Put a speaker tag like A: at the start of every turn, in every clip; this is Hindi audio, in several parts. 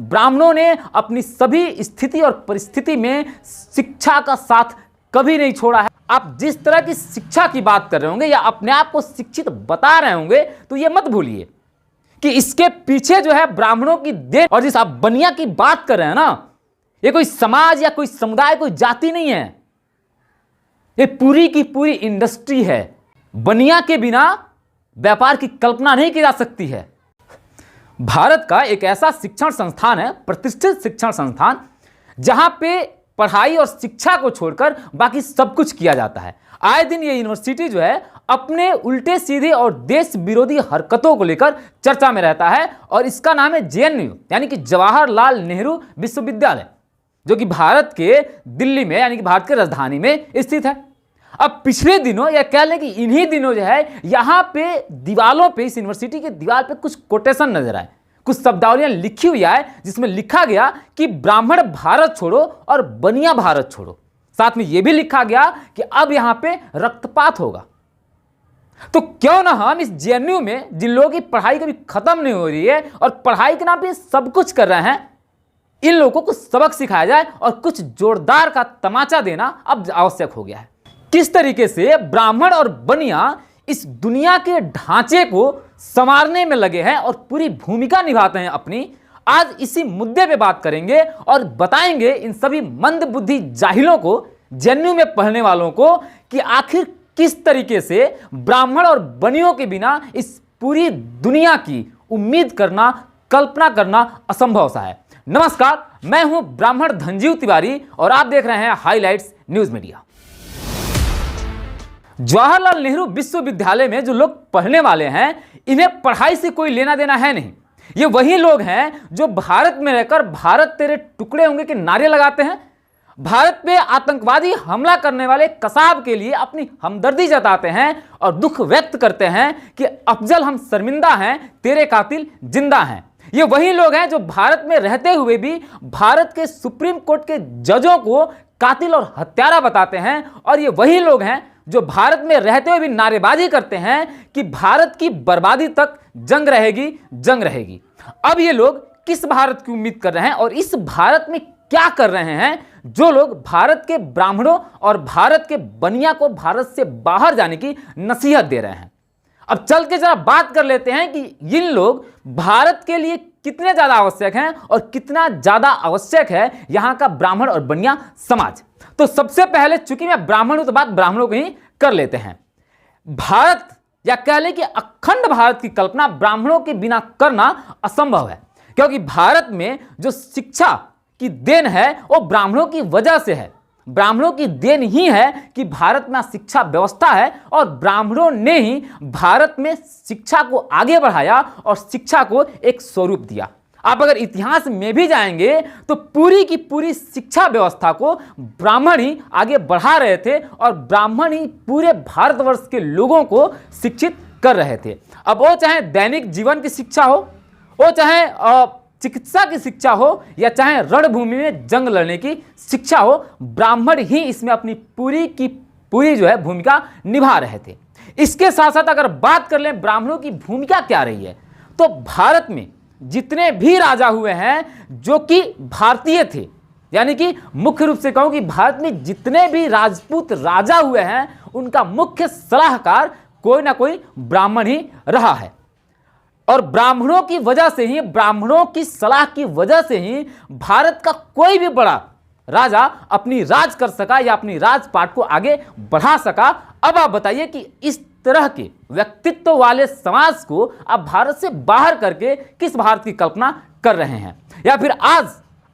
A: ब्राह्मणों ने अपनी सभी स्थिति और परिस्थिति में शिक्षा का साथ कभी नहीं छोड़ा है। आप जिस तरह की शिक्षा की बात कर रहे होंगे या अपने आप को शिक्षित बता रहे होंगे, तो ये मत भूलिए कि इसके पीछे जो है ब्राह्मणों की देन। और जिस आप बनिया की बात कर रहे हैं ना, ये कोई समाज या कोई समुदाय, कोई जाति नहीं है, ये पूरी की पूरी इंडस्ट्री है। बनिया के बिना व्यापार की कल्पना नहीं की जा सकती है। भारत का एक ऐसा शिक्षण संस्थान है, प्रतिष्ठित शिक्षण संस्थान, जहां पे पढ़ाई और शिक्षा को छोड़कर बाकी सब कुछ किया जाता है। आए दिन ये यूनिवर्सिटी जो है अपने उल्टे सीधे और देश विरोधी हरकतों को लेकर चर्चा में रहता है, और इसका नाम है जेएनयू यानी कि जवाहरलाल नेहरू विश्वविद्यालय, जो कि भारत के दिल्ली में यानी कि भारत की राजधानी में स्थित है। अब पिछले दिनों या कह लें कि इन्हीं दिनों जो है यहाँ पे दीवालों पे, इस यूनिवर्सिटी के दीवार पे कुछ कोटेशन नजर आए, कुछ शब्दावलियां लिखी हुई है, जिसमें लिखा गया कि ब्राह्मण भारत छोड़ो और बनिया भारत छोड़ो। साथ में यह भी लिखा गया कि अब यहां पे रक्तपात होगा। तो क्यों ना हम इस जेएनयू में, जिन लोगों की पढ़ाई कभी खत्म नहीं हो रही है और पढ़ाई के नाम पे सब कुछ कर रहे हैं, इन लोगों को कुछ सबक सिखाया जाए और कुछ जोरदार का तमाचा देना अब आवश्यक हो गया है। किस तरीके से ब्राह्मण और बनिया इस दुनिया के ढांचे को संवारने में लगे हैं और पूरी भूमिका निभाते हैं अपनी, आज इसी मुद्दे पे बात करेंगे और बताएंगे इन सभी मंदबुद्धि जाहिलों को, जेएनयू में पढ़ने वालों को, कि आखिर किस तरीके से ब्राह्मण और बनियों के बिना इस पूरी दुनिया की उम्मीद करना, कल्पना करना असंभव सा है। नमस्कार, मैं हूं ब्राह्मण धनजीव तिवारी और आप देख रहे हैं highlights news media. Jawaharlal Nehru विश्वविद्यालय में जो लोग पढ़ने वाले हैं, इन्हें पढ़ाई से कोई लेना देना है नहीं। ये वही लोग हैं जो भारत में रहकर भारत तेरे टुकड़े होंगे के नारे लगाते हैं, भारत पे आतंकवादी हमला करने वाले कसाब के लिए अपनी हमदर्दी जताते हैं और दुख व्यक्त करते हैं कि अफजल हम शर्मिंदा हैं, तेरे कातिल जिंदा हैं। ये वही लोग हैं जो भारत में रहते हुए भी भारत के सुप्रीम कोर्ट के जजों को कातिल और हत्यारा बताते हैं, और ये वही लोग हैं जो भारत में रहते हुए भी नारेबाजी करते हैं कि भारत की बर्बादी तक जंग रहेगी, जंग रहेगी। अब ये लोग किस भारत की उम्मीद कर रहे हैं और इस भारत में क्या कर रहे हैं, जो लोग भारत के ब्राह्मणों और भारत के बनिया को भारत से बाहर जाने की नसीहत दे रहे हैं। अब चल के जरा बात कर लेते हैं कि इन लोग भारत के लिए कितने ज्यादा आवश्यक हैं और कितना ज्यादा आवश्यक है यहां का ब्राह्मण और बनिया समाज। तो सबसे पहले, चूंकि मैं ब्राह्मण हूं तो बात ब्राह्मणों को ही कर लेते हैं। भारत या कह लें कि अखंड भारत की कल्पना ब्राह्मणों के बिना करना असंभव है, क्योंकि भारत में जो शिक्षा की देन है वो ब्राह्मणों की वजह से है। ब्राह्मणों की देन ही है कि भारत में शिक्षा व्यवस्था है, और ब्राह्मणों ने ही भारत में शिक्षा को आगे बढ़ाया और शिक्षा को एक स्वरूप दिया। आप अगर इतिहास में भी जाएंगे तो पूरी की पूरी शिक्षा व्यवस्था को ब्राह्मण ही आगे बढ़ा रहे थे, और ब्राह्मण ही पूरे भारतवर्ष के लोगों को शिक्षित कर रहे थे। अब वो चाहे दैनिक जीवन की शिक्षा हो, वो चाहे चिकित्सा की शिक्षा हो, या चाहे रणभूमि में जंग लड़ने की शिक्षा हो, ब्राह्मण ही इसमें अपनी पूरी की पूरी जो है भूमिका निभा रहे थे। इसके साथ साथ अगर बात कर लें ब्राह्मणों की भूमिका क्या रही है, तो भारत में जितने भी राजा हुए हैं जो कि भारतीय थे, यानी कि मुख्य रूप से कहूं कि भारत में जितने भी राजपूत राजा हुए हैं, उनका मुख्य सलाहकार कोई ना कोई ब्राह्मण ही रहा है। और ब्राह्मणों की वजह से ही, ब्राह्मणों की सलाह की वजह से ही भारत का कोई भी बड़ा राजा अपनी राज कर सका या अपनी राजपाट को आगे बढ़ा सका। अब आप बताइए कि इस तरह के व्यक्तित्व वाले समाज को आप भारत से बाहर करके किस भारत की कल्पना कर रहे हैं, या फिर आज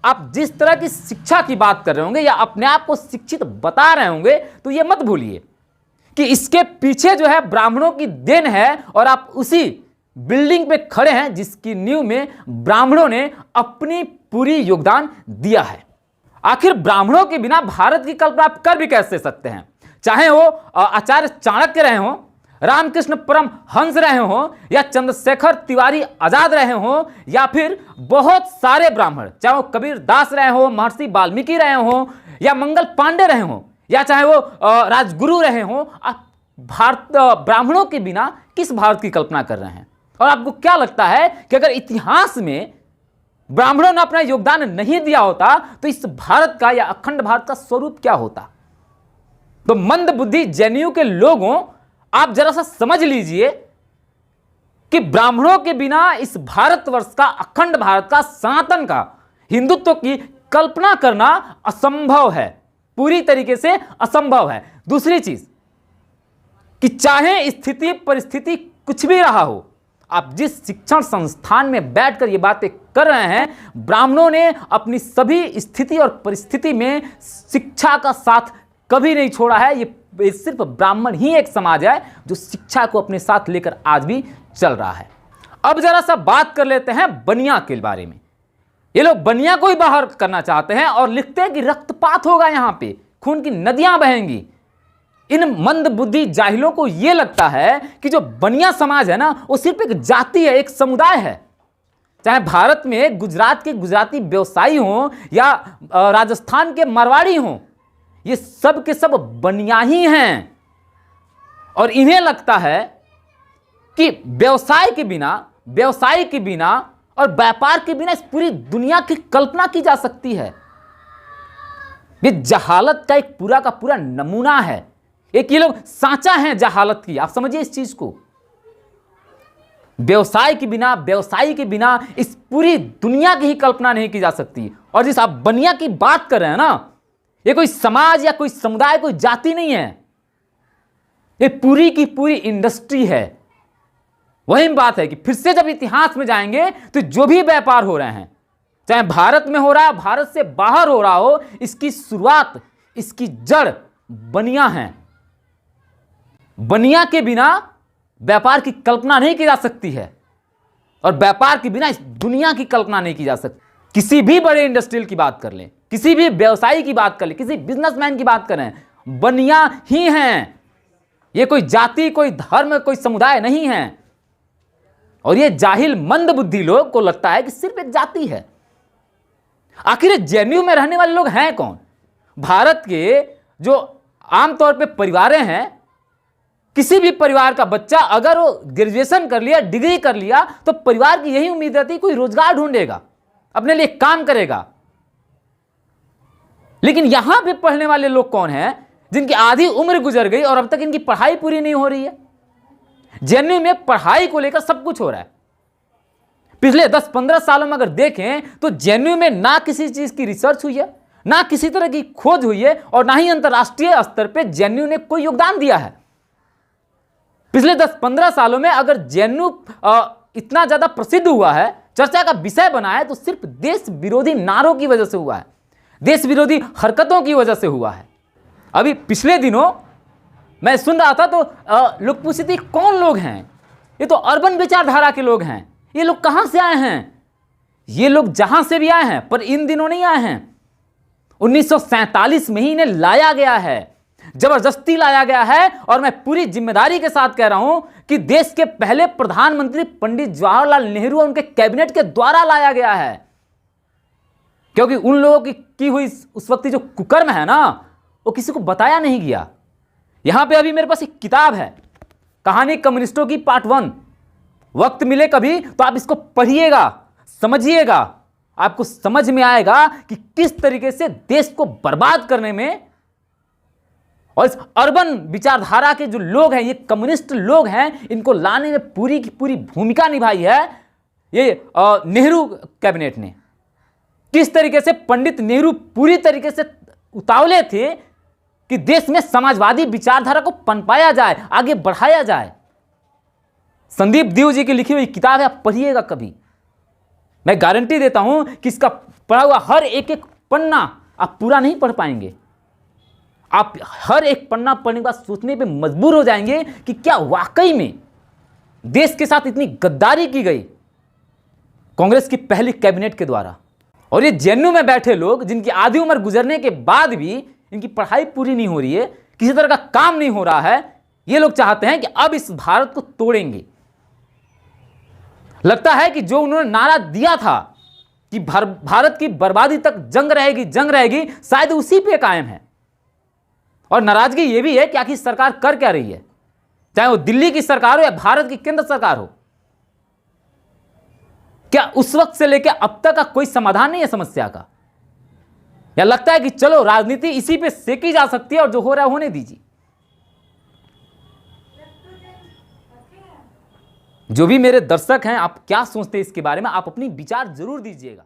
A: आप जिस तरह की शिक्षा की बात कर रहे होंगे या अपने आप को शिक्षित बता रहे होंगे, तो यह मत भूलिए कि इसके पीछे जो है ब्राह्मणों की देन है, और आप उसी बिल्डिंग पे खड़े हैं जिसकी नींव में ब्राह्मणों ने अपनी पूरी योगदान दिया है। आखिर ब्राह्मणों के बिना भारत की कल्पना आप कर भी कैसे सकते हैं, चाहे वो आचार्य चाणक्य रहे हों, रामकृष्ण परमहंस रहे हों, या चंद्रशेखर तिवारी आजाद रहे हों, या फिर बहुत सारे ब्राह्मण, चाहे वो कबीर दास रहे हों, महर्षि वाल्मीकि रहे हों, या मंगल पांडे रहे हों, या चाहे वो राजगुरु रहे हों। आप भारत ब्राह्मणों के बिना किस भारत की कल्पना कर रहे हैं? और आपको क्या लगता है कि अगर इतिहास में ब्राह्मणों ने अपना योगदान नहीं दिया होता तो इस भारत का या अखंड भारत का स्वरूप क्या होता। तो मंद बुद्धि जनेयू के लोगों, आप जरा सा समझ लीजिए कि ब्राह्मणों के बिना इस भारतवर्ष का, अखंड भारत का, सनातन का हिंदुत्व की कल्पना करना असंभव है, पूरी तरीके से असंभव है। दूसरी चीज कि चाहे स्थिति परिस्थिति कुछ भी रहा हो, आप जिस शिक्षण संस्थान में बैठकर ये बातें कर रहे हैं, ब्राह्मणों ने अपनी सभी स्थिति और परिस्थिति में शिक्षा का साथ कभी नहीं छोड़ा है। ये सिर्फ ब्राह्मण ही एक समाज है जो शिक्षा को अपने साथ लेकर आज भी चल रहा है। अब जरा सा बात कर लेते हैं बनिया के बारे में। ये लोग बनिया को ही बाहर करना चाहते हैं और लिखते हैं कि रक्तपात होगा, यहां पे खून की नदियां बहेंगी। इन मंद बुद्धि जाहिलों को यह लगता है कि जो बनिया समाज है ना, वो सिर्फ एक जाति है, एक समुदाय है। चाहे भारत में गुजरात के गुजराती व्यवसायी हों या राजस्थान के मारवाड़ी हों, ये सब के सब बनिया ही हैं। और इन्हें लगता है कि व्यवसाय के बिना और व्यापार के बिना इस पूरी दुनिया की कल्पना की जा सकती है। ये जहालत का एक पूरा का पूरा नमूना है। एक ये लोग सांचा हैं जहालत की, आप समझिए इस चीज को। व्यवसाय के बिना इस पूरी दुनिया की ही कल्पना नहीं की जा सकती। और जिस आप बनिया की बात कर रहे हैं ना, ये कोई समाज या कोई समुदाय, कोई जाति नहीं है, ये पूरी की पूरी इंडस्ट्री है। वही बात है कि फिर से जब इतिहास में जाएंगे तो जो भी व्यापार हो रहे हैं, चाहे भारत में हो रहा है, भारत से बाहर हो रहा हो, इसकी शुरुआत, इसकी जड़ बनिया है। बनिया के बिना व्यापार की कल्पना नहीं की जा सकती है और व्यापार के बिना इस दुनिया की कल्पना नहीं की जा सकती। किसी भी बड़े इंडस्ट्रियल की बात कर लें, किसी भी व्यवसायी की बात कर लें, किसी बिजनेसमैन की बात करें, बनिया ही हैं। ये कोई जाति, कोई धर्म, कोई समुदाय नहीं है। और ये जाहिल मंद बुद्धि लोग को लगता है कि सिर्फ एक जाति है। आखिर जेएनयू में रहने वाले लोग हैं कौन? भारत के जो आमतौर पे परिवारें हैं, किसी भी परिवार का बच्चा अगर वो ग्रेजुएशन कर लिया, डिग्री कर लिया, तो परिवार की यही उम्मीद रहती है कोई रोजगार ढूंढेगा, अपने लिए काम करेगा। लेकिन यहां पे पढ़ने वाले लोग कौन हैं जिनकी आधी उम्र गुजर गई और अब तक इनकी पढ़ाई पूरी नहीं हो रही है। जेएनयू में पढ़ाई को लेकर सब कुछ हो रहा है। पिछले 10-15 सालों में अगर देखें तो जेएनयू में ना किसी चीज की रिसर्च हुई है, ना किसी तरह की खोज हुई है और ना ही अंतरराष्ट्रीय स्तर पे जेएनयू ने कोई योगदान दिया है। पिछले 10-15 सालों में अगर जेएनयू इतना ज्यादा प्रसिद्ध हुआ है, चर्चा का विषय बना है, तो सिर्फ देश विरोधी नारों की वजह से हुआ है, देश विरोधी हरकतों की वजह से हुआ है। अभी पिछले दिनों मैं सुन रहा था तो लोग पूछते थे कौन लोग हैं? ये तो अर्बन विचारधारा के लोग हैं। ये लोग कहां से आए हैं? ये लोग जहां से भी आए हैं, पर इन दिनों नहीं आए हैं। 1947 में ही इन्हें लाया गया है, जबरदस्ती लाया गया है। और मैं पूरी जिम्मेदारी के साथ कह रहा हूं कि देश के पहले प्रधानमंत्री पंडित जवाहरलाल नेहरू और उनके कैबिनेट के द्वारा लाया गया है। क्योंकि उन लोगों की हुई उस वक्त जो कुकर्म है ना, वो किसी को बताया नहीं गया। यहां पे अभी मेरे पास एक किताब है, कहानी कम्युनिस्टों की पार्ट 1। वक्त मिले कभी तो आप इसको पढ़िएगा, समझिएगा, आपको समझ में आएगा कि किस तरीके से देश को बर्बाद करने में और इस अर्बन विचारधारा के जो लोग हैं, ये कम्युनिस्ट लोग हैं, इनको लाने में पूरी की पूरी भूमिका निभाई है ये नेहरू कैबिनेट ने। किस तरीके से पंडित नेहरू पूरी तरीके से उतावले थे कि देश में समाजवादी विचारधारा को पनपाया जाए, आगे बढ़ाया जाए। संदीप दीव जी की लिखी हुई किताब है, आप पढ़िएगा कभी। मैं गारंटी देता हूं कि इसका पढ़ा हुआ हर एक एक पन्ना आप पूरा नहीं पढ़ पाएंगे। आप हर एक पन्ना पढ़ने के बाद सोचने पे मजबूर हो जाएंगे कि क्या वाकई में देश के साथ इतनी गद्दारी की गई कांग्रेस की पहली कैबिनेट के द्वारा। और ये जेएनयू में बैठे लोग जिनकी आधी उम्र गुजरने के बाद भी इनकी पढ़ाई पूरी नहीं हो रही है, किसी तरह का काम नहीं हो रहा है, ये लोग चाहते हैं कि अब इस भारत को तोड़ेंगे। लगता है कि जो उन्होंने नारा दिया था कि भारत की बर्बादी तक जंग रहेगी, शायद उसी पे कायम है। और नाराजगी ये भी है कि आखिर सरकार कर क्या रही है, चाहे वो दिल्ली की सरकार हो या भारत की केंद्र सरकार हो। क्या उस वक्त से लेकर अब तक का कोई समाधान नहीं है समस्या का? या लगता है कि चलो राजनीति इसी पे सेकी जा सकती है और जो हो रहा है होने दीजिए? जो भी मेरे दर्शक हैं, आप क्या सोचते हैं इसके बारे में? आप अपनी विचार जरूर दीजिएगा।